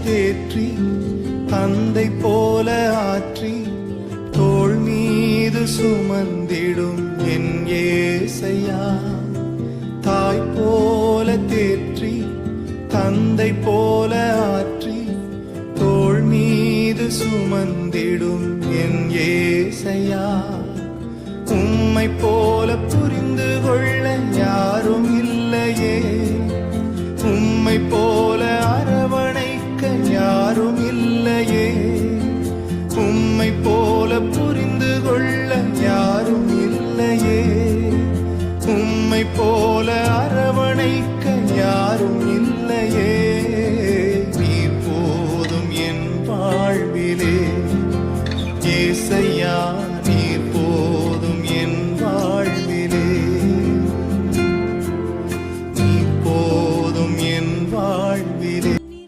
தேற்றி தந்தை போல ஆற்றி தோள் மீது சுமந்திடும் என் ஏசையா. தாய் போல தேற்றி தந்தை போல ஆற்றி தோள் மீது சுமந்திடும் என் ஏசையா. உம்மை போல புரிந்து கொள்ள யாரும் இல்லையே, உம்மை போல